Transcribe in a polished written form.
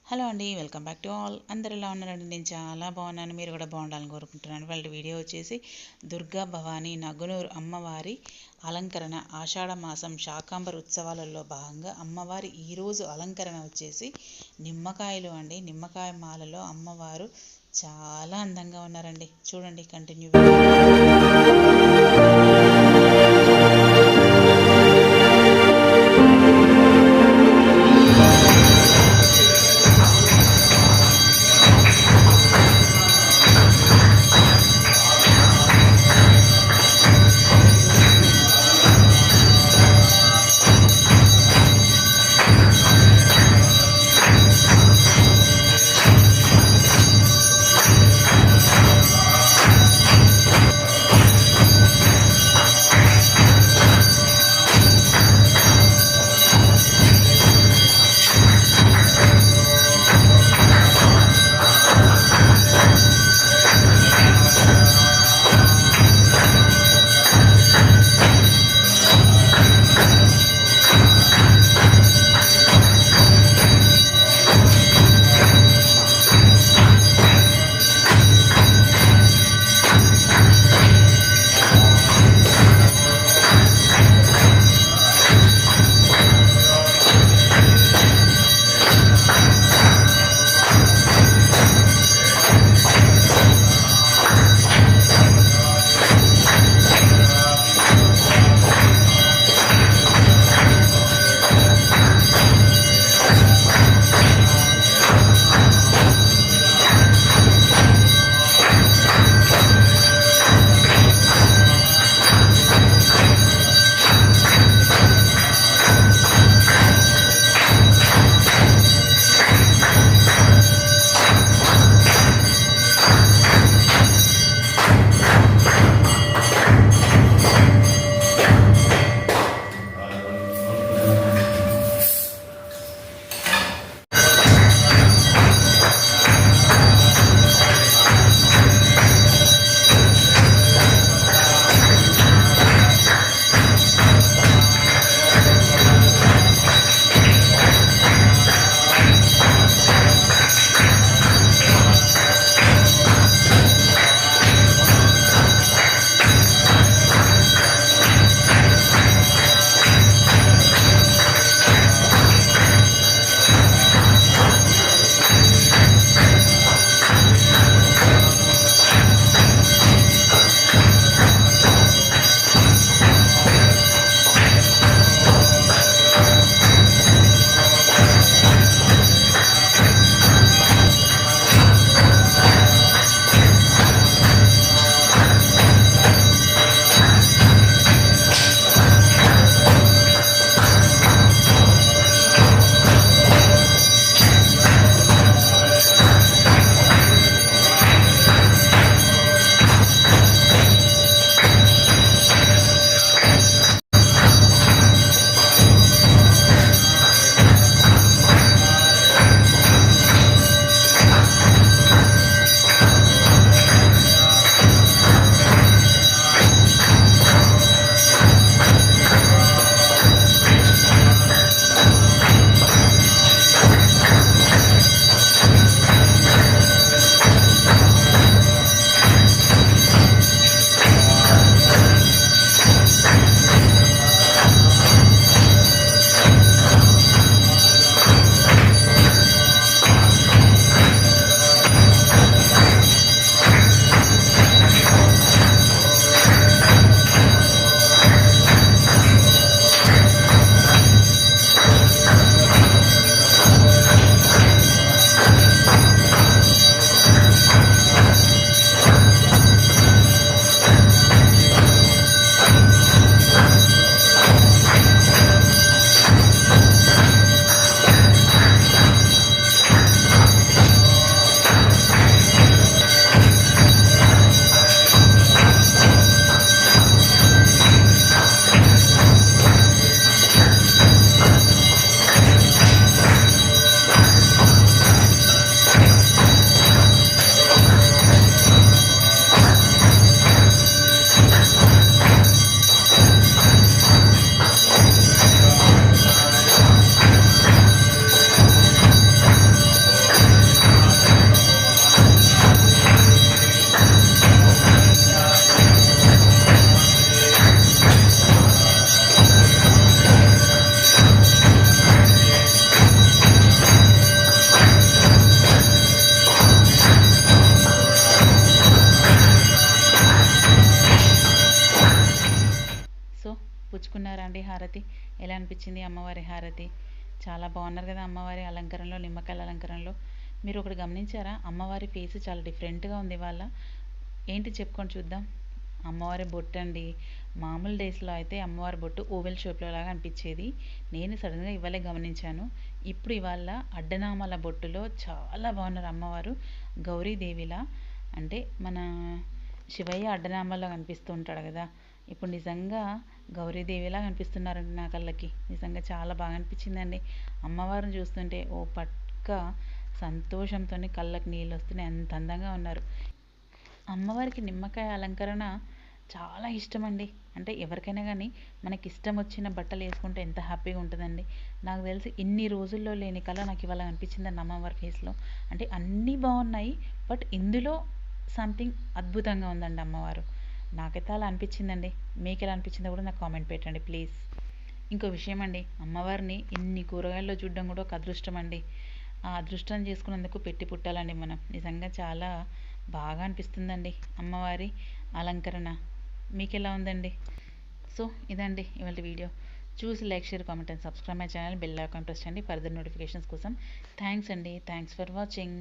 Hello అండి, welcome back to all. అందరు ఎలా ఉన్నారండి? నేను చాలా బాగున్నాను. మీరు కూడా బాగుండాలని కోరుకుంటున్నాను. వాళ్ళ వీడియో వచ్చేసి దుర్గా భవానీ నగునూరు అమ్మవారి అలంకరణ ఆషాఢ మాసం శాకాంబర ఉత్సవాలలో భాగంగా అమ్మవారి ఈరోజు అలంకరణ వచ్చేసి నిమ్మకాయలు అండి. నిమ్మకాయ మాలలో అమ్మవారు చాలా అందంగా ఉన్నారండి. చూడండి, కంటిన్యూ. హారతి ఎలా అనిపించింది? అమ్మవారి హారతి చాలా బాగున్నారు కదా అమ్మవారి అలంకరణలో, నిమ్మకాయల అలంకరణలో. మీరు ఒకటి గమనించారా? అమ్మవారి ఫేస్ చాలా డిఫరెంట్గా ఉంది ఇవాళ. ఏంటి చెప్పుకొని చూద్దాం. అమ్మవారి బొట్టు అండి. మామూలు డేస్లో అయితే అమ్మవారి బొట్టు ఓవెల్ షేప్లో లాగా అనిపించేది. నేను సడన్గా ఇవాళే గమనించాను. ఇప్పుడు ఇవాళ అడ్డనామాల బొట్టులో చాలా బాగున్నారు అమ్మవారు. గౌరీదేవిలా, అంటే మన శివయ్య అడ్డనామాల్లో కనిపిస్తూ ఉంటాడు కదా, ఇప్పుడు నిజంగా గౌరీదేవిలా కనిపిస్తున్నారండి నా కళ్ళకి. నిజంగా చాలా బాగా అనిపించిందండి అమ్మవారిని చూస్తుంటే. ఓ పక్క సంతోషంతో కళ్ళకి నీళ్ళు వస్తున్నాయి, అంత అందంగా ఉన్నారు. అమ్మవారికి నిమ్మకాయ అలంకరణ చాలా ఇష్టమండి. అంటే ఎవరికైనా కానీ మనకి ఇష్టం వచ్చిన బట్టలు వేసుకుంటే ఎంత హ్యాపీగా ఉంటుందండి. నాకు తెలిసి ఇన్ని రోజుల్లో లేని కళ నాకు ఇవాళ అనిపించిందండి అమ్మవారి ఫేస్లో. అంటే అన్నీ బాగున్నాయి, బట్ ఇందులో సంథింగ్ అద్భుతంగా ఉందండి అమ్మవారు. నాకైతే అలా అనిపించిందండి. మీకు ఎలా అనిపించిందో కూడా నాకు కామెంట్ పెట్టండి ప్లీజ్. ఇంకో విషయం అండి, అమ్మవారిని ఇన్ని కూరగాయల్లో చూడడం కూడా ఒక అదృష్టం అండి. ఆ అదృష్టం చేసుకున్నందుకు పెట్టి పుట్టాలండి మనం. నిజంగా చాలా బాగా అనిపిస్తుందండి అమ్మవారి అలంకరణ. మీకు ఎలా ఉందండి? సో ఇదండి ఇవాళ వీడియో. చూసి like, share, comment and subscribe my channel. Bell icon press చేయండి ఫర్దర్ నోటిఫికేషన్స్ కోసం. థ్యాంక్స్ అండి. Thanks for watching.